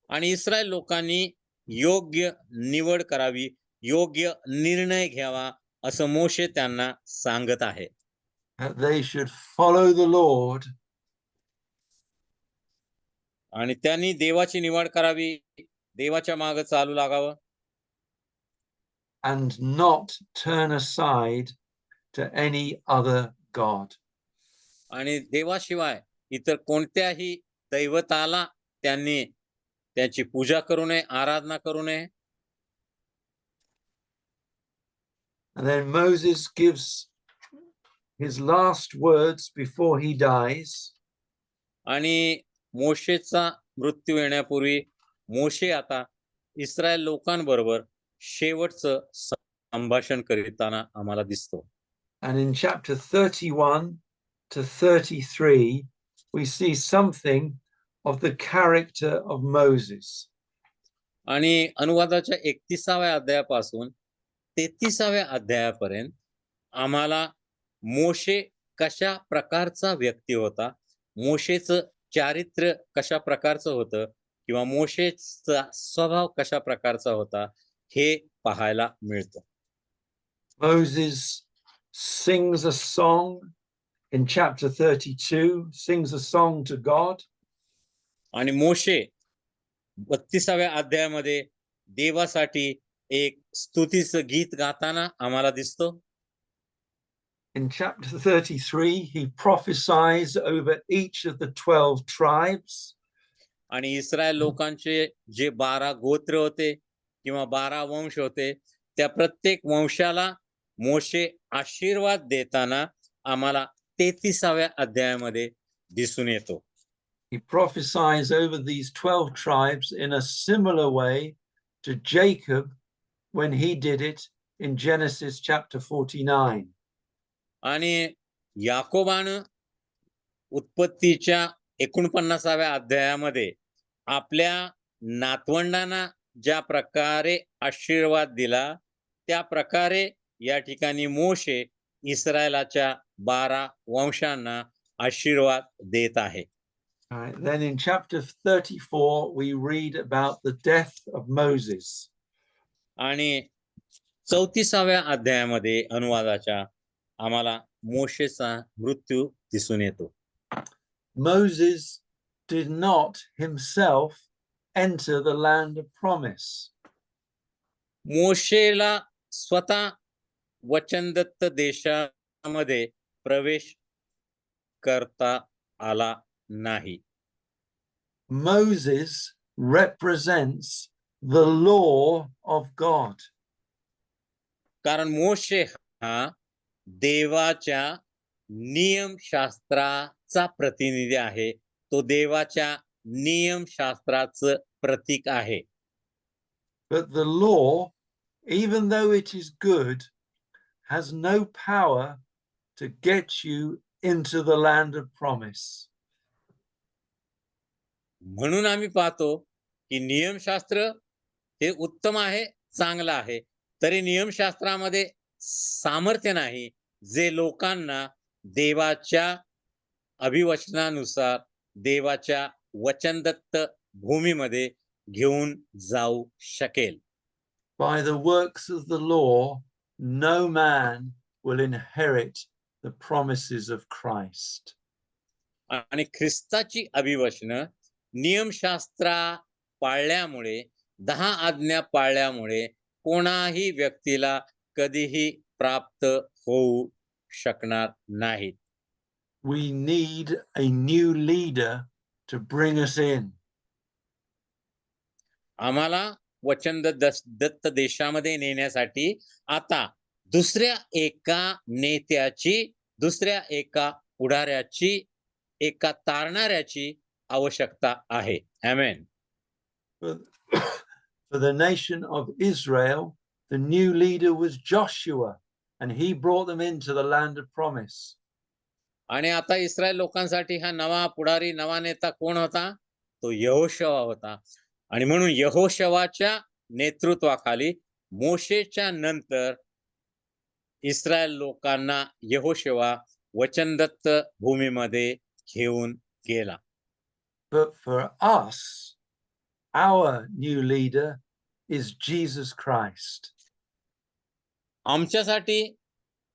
Speaker 1: आणि इस्रायल लोकांनी योग्य निवड करावी, योग्य निर्णय घ्यावा, असं मोशे त्यांना सांगत आहे.
Speaker 2: That they should follow the Lord.
Speaker 1: आणि त्यांनी देवाची निवड करावी, देवाच्या मागे चालू लागावं.
Speaker 2: And not turn aside to any other God.
Speaker 1: आणि देवाशिवाय इतर कोणत्याही दैवताला त्यांनी त्याची पूजा करू नये, आराधना करू नये.
Speaker 2: And then Moses gives his last words before he dies.
Speaker 1: आणि मोशेचा मृत्यू येण्यापूर्वी मोशे आता इस्रायल लोकांबरोबर शेवटचं संभाषण करताना आम्हाला दिसतो.
Speaker 2: And in chapter 31 to 33, we see something of the character of Moses.
Speaker 1: आणि अनुवादाच्या 31व्या अध्यायापासून 33व्या अध्यायापर्यंत आम्हाला मोशे कशा प्रकारचा व्यक्ती होता, मोशेचं चारित्र्य कशा प्रकारचं होतं, किंवा मोशेचा स्वभाव कशा प्रकारचा होता, हे पाहायला मिळतं.
Speaker 2: Moses sings a song in chapter 32, sings a song to God.
Speaker 1: आणि मोशे 32व्या अध्यायामध्ये देवासाठी एक स्तुतीचं गीत गाताना आम्हाला दिसतो.
Speaker 2: In chapter 33, he prophesies over each of the 12 tribes.
Speaker 1: आणि इस्रायल लोकांचे जे 12 गोत्र होते किंवा 12 वंश होते, त्या प्रत्येक वंशाला मोशे आशीर्वाद देताना आम्हाला 33व्या अध्यायामध्ये दिसून येतो.
Speaker 2: He prophesies over these 12 tribes in a similar way to Jacob when he did it in Genesis chapter 49.
Speaker 1: आणि याकोबानं उत्पत्तीच्या 49व्या अध्यायामध्ये आपल्या नातवंडांना ज्या प्रकारे आशीर्वाद दिला, त्या प्रकारे या ठिकाणी मोशे इस्रायलाच्या 12 वंशांना आशीर्वाद देत आहे.
Speaker 2: All right, then in chapter 34, we read about the death of Moses.
Speaker 1: आणि 34व्या अध्यायामध्ये अनुवादाच्या आम्हाला मोशेचा मृत्यू दिसून येतो.
Speaker 2: Moses did not himself enter the land of promise.
Speaker 1: मोशेला स्वतः वचनदत्त देशामध्ये प्रवेश करता आला नाही.
Speaker 2: Moses represents the law of God.
Speaker 1: कारण मोशे हा देवाच्या नियमशास्त्राचा प्रतिनिधी आहे. तो देवाच्या नियमशास्त्राचं प्रतीक आहे.
Speaker 2: But the law, even though it is good, has no power to get you into the land of promise.
Speaker 1: म्हणून आम्ही पाहतो की नियमशास्त्र हे उत्तम आहे, चांगलं आहे. तरी नियमशास्त्रामध्ये सामर्थ्य नाही जे लोकांना देवाच्या अभिवचनानुसार देवाच्या वचनदत्त भूमीमध्ये घेऊन जाऊ शकेल.
Speaker 2: By the works of the law, no man will inherit the promises of Christ.
Speaker 1: आणि ख्रिस्ताची अभिवचनं नियमशास्त्रा पाळल्यामुळे 10 आज्ञा पाळल्यामुळे कोणाही व्यक्तीला कधीही प्राप्त होऊ शकणार नाहीत.
Speaker 2: We need a new leader to bring us in.
Speaker 1: आम्हाला वचनदत्त देशामध्ये नेण्यासाठी आता दुसऱ्या एका नेत्याची, दुसऱ्या एका पुढाऱ्याची, एका तारणाऱ्याची आवश्यकता आहे. आमेन.
Speaker 2: For the nation of Israel, the new leader was Joshua, and he brought them into the land of promise.
Speaker 1: आणि आता इस्रायल लोकांसाठी हा नवा पुढारी, नवा नेता कोण होता? तो यहोशुवा होता. आणि म्हणून यहोशुवाच्या नेतृत्वाखाली मोशेच्या नंतर इस्रायल लोकांना यहोशुवा वचनदत्त भूमीमध्ये घेऊन गेला.
Speaker 2: But for us, our new leader is Jesus Christ.
Speaker 1: आमच्यासाठी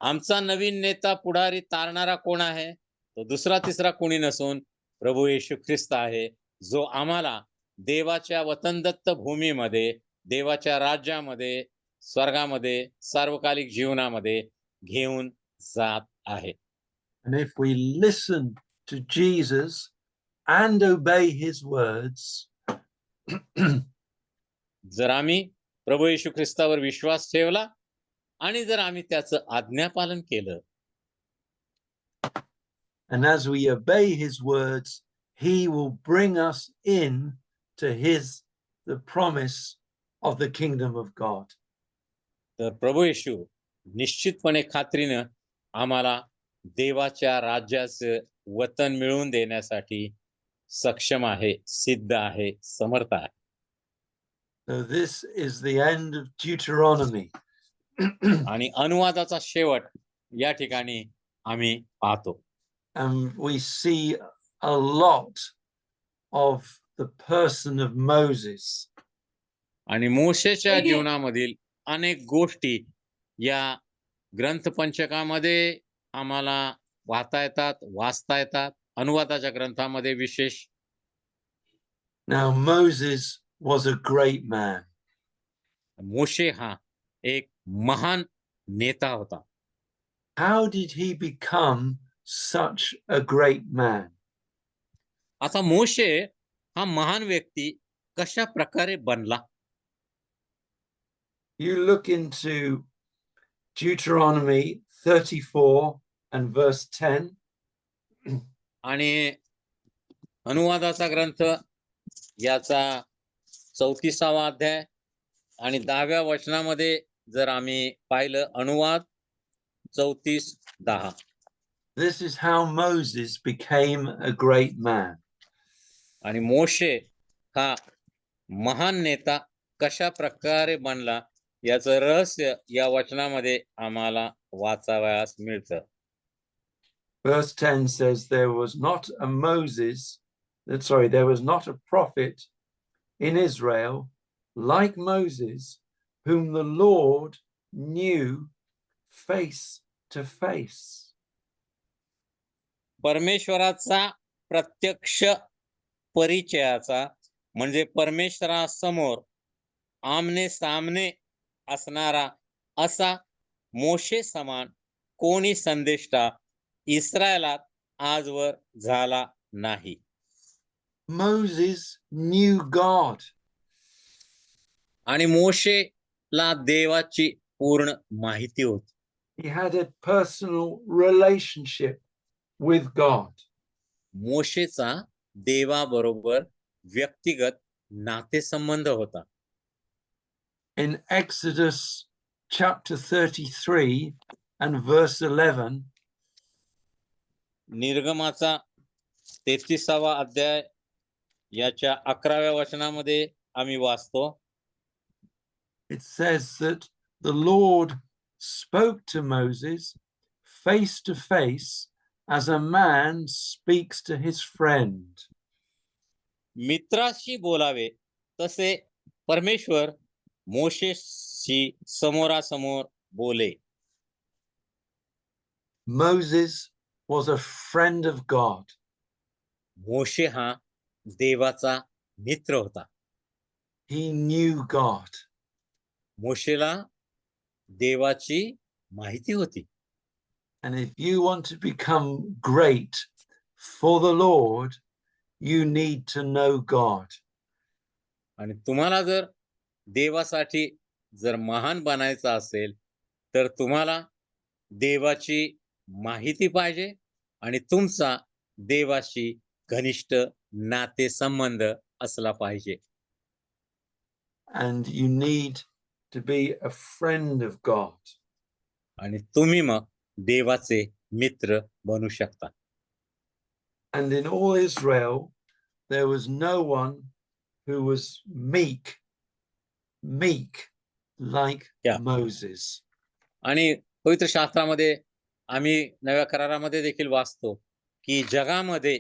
Speaker 1: आमचा नवीन नेता, पुढारी, तारणारा कोण आहे? तो दुसरा तिसरा कोणी नसून प्रभू येशू ख्रिस्त आहे, जो आम्हाला देवाच्या वचनदत्त भूमीमध्ये, देवाच्या राज्यामध्ये, स्वर्गामध्ये, सार्वकालिक जीवनामध्ये घेऊन जात आहे.
Speaker 2: And if we listen to Jesus and obey his words,
Speaker 1: जर आम्ही प्रभू येशू ख्रिस्तावर विश्वास ठेवला आणि जर आम्ही त्याचं आज्ञापालन केलं,
Speaker 2: and as we obey his words, he will bring us in to the promise of the kingdom of God.
Speaker 1: तर प्रभू येशू निश्चितपणे खात्रीनं आम्हाला देवाच्या राज्याचं वतन मिळवून देण्यासाठी सक्षम आहे, सिद्ध आहे, समर्थ आहे.
Speaker 2: So this is the end of Deuteronomy.
Speaker 1: आणि अनुवादाचा शेवट या ठिकाणी आम्ही पाहतो.
Speaker 2: And we see a lot of the person of Moses.
Speaker 1: आणि मोशेच्या जीवनामधील अनेक गोष्टी या ग्रंथपंचकामध्ये आम्हाला पाहता येतात, वाचता येतात. अनुवादाच्या ग्रंथामध्ये विशेष.
Speaker 2: Now Moses was a great man.
Speaker 1: मोशे हा एक महान नेता होता.
Speaker 2: How did he become such a great man?
Speaker 1: आता मोशे हा महान व्यक्ती कशा प्रकारे बनला?
Speaker 2: You look into Deuteronomy 34 and verse 10.
Speaker 1: आणि अनुवादाचा ग्रंथ याचा 34वा अध्याय आणि 10व्या वचनामध्ये जर आम्ही पाहिलं, अनुवाद 34:10.
Speaker 2: This is how Moses became a great man.
Speaker 1: आणि मोशे हा महान नेता कशा प्रकारे बनला याचं रहस्य या वचनामध्ये आम्हाला वाचावयास मिळतं.
Speaker 2: Verse 10 says, there was not a Moses there was not a prophet in Israel like Moses, whom the Lord knew face to face.
Speaker 1: परमेश्वराचा प्रत्यक्ष परिचयाचा म्हणजे परमेश्वरासमोर आमने सामने असणारा असा मोशे समान कोणी संदेष्टा इस्रायलात आजवर झाला नाही.
Speaker 2: Moses knew God.
Speaker 1: आणि मोशेला देवाची पूर्ण माहिती होती.
Speaker 2: He had a personal relationship with God.
Speaker 1: मोशेचा देवाबरोबर व्यक्तिगत नातेसंबंध होता.
Speaker 2: In Exodus chapter 33 and verse 11,
Speaker 1: निर्गमाचा 33वा अध्याय याच्या 11व्या वचनामध्ये आम्ही वाचतो.
Speaker 2: it says that the Lord spoke to Moses face to face as a man speaks to his friend.
Speaker 1: मित्राशी बोलावे तसे परमेश्वर मोशेशी समोरासमोर बोले.
Speaker 2: Moses was a friend of God.
Speaker 1: मोशे हा देवाचा मित्र होता.
Speaker 2: He knew God.
Speaker 1: मोशेला देवाची माहिती होती.
Speaker 2: And if you want to become great for the Lord, you need to know God.
Speaker 1: आणि तुम्हाला जर देवासाठी जर महान बनायचं असेल तर तुम्हाला देवाची माहिती पाहिजे आणि तुमचा देवाशी घनिष्ठ नातेसंबंध असला पाहिजे.
Speaker 2: And you need to be a friend of God.
Speaker 1: आणि तुम्ही मग देवाचे मित्र बनू शकता.
Speaker 2: And in all Israel, there was no one who was meek like
Speaker 1: Yeah.
Speaker 2: Moses.
Speaker 1: आणि पवित्र शास्त्रामध्ये आम्ही नव्या करारामध्ये देखील वाचतो की जगामध्ये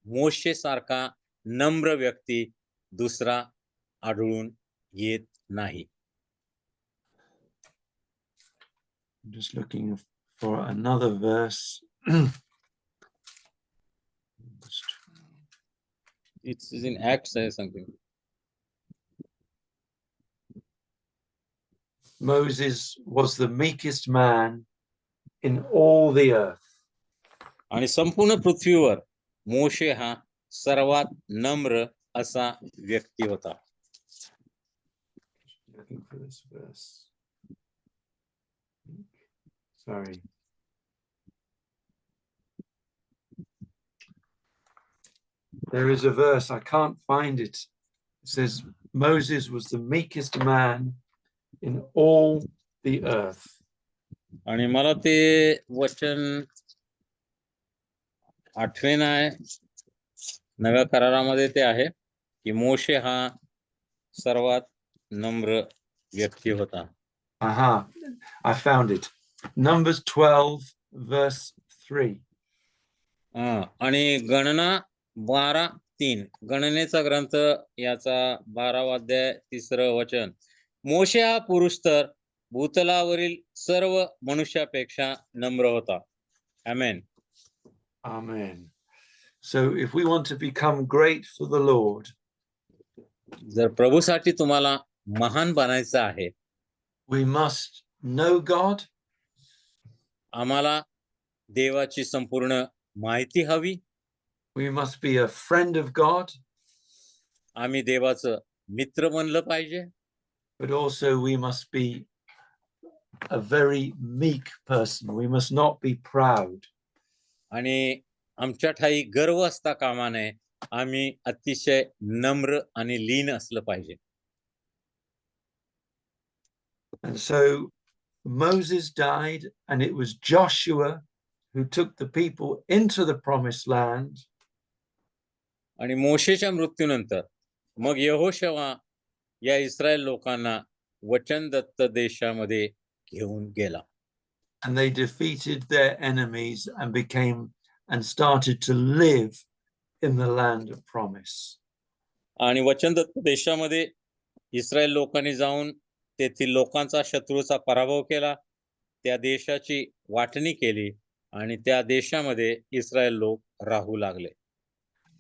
Speaker 1: मोशे सारखा नम्र व्यक्ती दुसरा आढळून येत नाही.
Speaker 2: I'm just looking for another verse.
Speaker 1: It's in Acts or something.
Speaker 2: Moses was the meekest man in all the earth.
Speaker 1: आणि संपूर्ण पृथ्वीवर मोशे हा सर्वात नम्र असा व्यक्ती होता.
Speaker 2: Looking for this verse. Sorry. There is a verse, I can't find it. It says, Moses was the meekest man in all the earth.
Speaker 1: आणि मला ते वचन आठवेना आहे. नव्या करारामध्ये ते आहे की मोशे हा सर्वात नम्र व्यक्ती होता.
Speaker 2: Aha, I found it. Numbers 12, verse 3.
Speaker 1: आणि गणना 12:3 गणनेचा ग्रंथ याचा 12वा अध्याय 3रं वचन. मोशे हा पुरुष तर भूतलावरील सर्व मनुष्यापेक्षा नम्र होता. आमेन.
Speaker 2: Amen. So if we want to become great for the Lord,
Speaker 1: जर प्रभूसाठी तुम्हाला महान बनायचं आहे,
Speaker 2: we must know God.
Speaker 1: आम्हाला देवाची संपूर्ण माहिती हवी.
Speaker 2: We must be a friend of God.
Speaker 1: आम्ही देवाचं मित्र बनलं पाहिजे.
Speaker 2: But also we must be a very meek person. We must not be proud.
Speaker 1: आणि आमच्या ठाई गर्व असता कामा नये. आम्ही अतिशय नम्र आणि लीन असलं पाहिजे.
Speaker 2: And so Moses died, and it was Joshua who took the people into the promised land.
Speaker 1: आणि मोशेच्या मृत्यूनंतर मग यहोशवा या इस्रायल लोकांना वचनदत्त देशामध्ये घेऊन गेला.
Speaker 2: And they defeated their enemies and started to live in the land of promise.
Speaker 1: आणि वचनदत्त देशामध्ये इस्रायल लोकांनी जाऊन तेथील लोकांचा शत्रूचा पराभव केला, त्या देशाची वाटणी केली आणि त्या देशामध्ये इस्रायल लोक राहू लागले.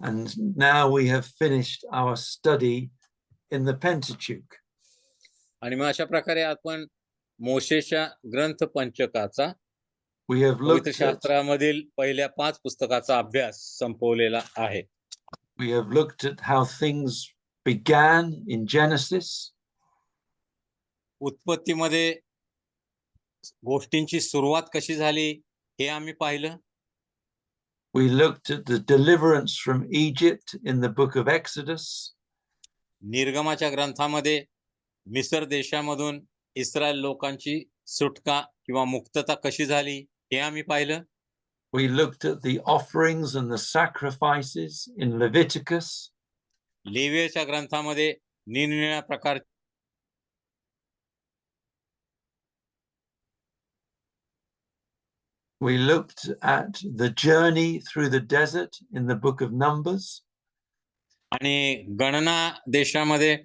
Speaker 2: And now we have finished our study in the Pentateuch.
Speaker 1: आणि मग अशा प्रकारे आपण मोशेच्या ग्रंथ पंचकाचा
Speaker 2: We have
Speaker 1: पवित्र
Speaker 2: looked at
Speaker 1: शास्त्रामधील पहिल्या 5 पुस्तकाचा अभ्यास संपवलेला आहे.
Speaker 2: how things began in Genesis.
Speaker 1: उत्पत्तीमध्ये गोष्टींची सुरुवात कशी झाली हे आम्ही पाहिलं.
Speaker 2: We looked at the deliverance from Egypt in the book of Exodus.
Speaker 1: निर्गमाच्या ग्रंथामध्ये मिस्र देशामधून इस्रायल लोकांची सुटका किंवा मुक्तता कशी झाली हे आम्ही पाहिलं.
Speaker 2: We looked at the offerings and the sacrifices in Leviticus.
Speaker 1: लेवीयच्या ग्रंथामध्ये निरनिराळ्या प्रकार
Speaker 2: We looked at the journey through the desert in the book of Numbers.
Speaker 1: आणि गणना देशामध्ये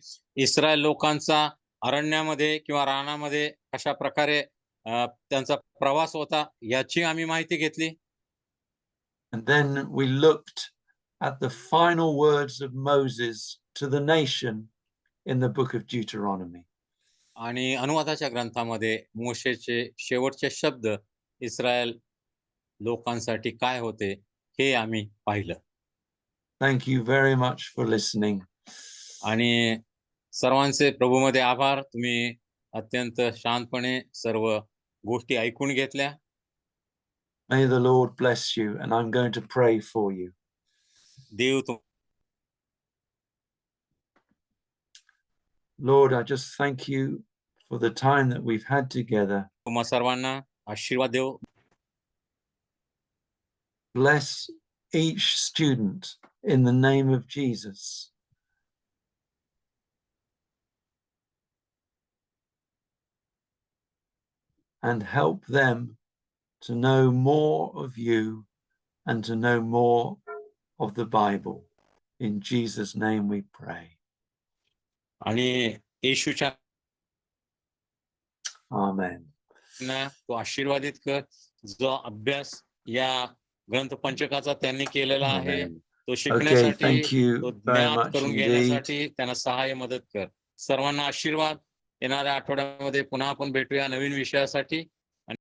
Speaker 1: इस्रायल लोकांचा अरण्यामध्ये किंवा रानामध्ये कशा प्रकारे त्यांचा प्रवास होता याची आम्ही माहिती घेतली.
Speaker 2: And then we looked at the final words of Moses to the nation in the book of Deuteronomy.
Speaker 1: आणि अनुवादाच्या ग्रंथामध्ये मोशेचे शेवटचे शब्द इस्रायल लोकांसाठी काय होते हे आम्ही पाहिलं.
Speaker 2: Thank you very much for listening.
Speaker 1: आणि सर्वांचे प्रभूमध्ये आभार. तुम्ही अत्यंत शांतपणे सर्व गोष्टी ऐकून घेतल्या.
Speaker 2: May the Lord bless you, and I'm going to pray for you.
Speaker 1: Dev
Speaker 2: Lord, I just thank you for the time that we've had together.
Speaker 1: तुम्हा सर्वांना आशीर्वाद देव.
Speaker 2: Bless each student in the name of Jesus. And help them to know more of you and to know more of the Bible. In Jesus' name we pray.
Speaker 1: आणि येशूच्या
Speaker 2: Amen.
Speaker 1: तो आशीर्वादित कर जो अभ्यास या ग्रंथ पंचकाचा त्यांनी केलेला आहे.
Speaker 2: Amen.
Speaker 1: तो
Speaker 2: Okay,
Speaker 1: शिकण्यासाठी
Speaker 2: thank you
Speaker 1: तो
Speaker 2: very
Speaker 1: ज्ञात
Speaker 2: much
Speaker 1: करून
Speaker 2: indeed.
Speaker 1: घेण्यासाठी त्यांना सहाय्य मदत कर. सर्वांना आशीर्वाद. येणाऱ्या आठवड्यामध्ये पुन्हा आपण भेटूया नवीन विषयासाठी.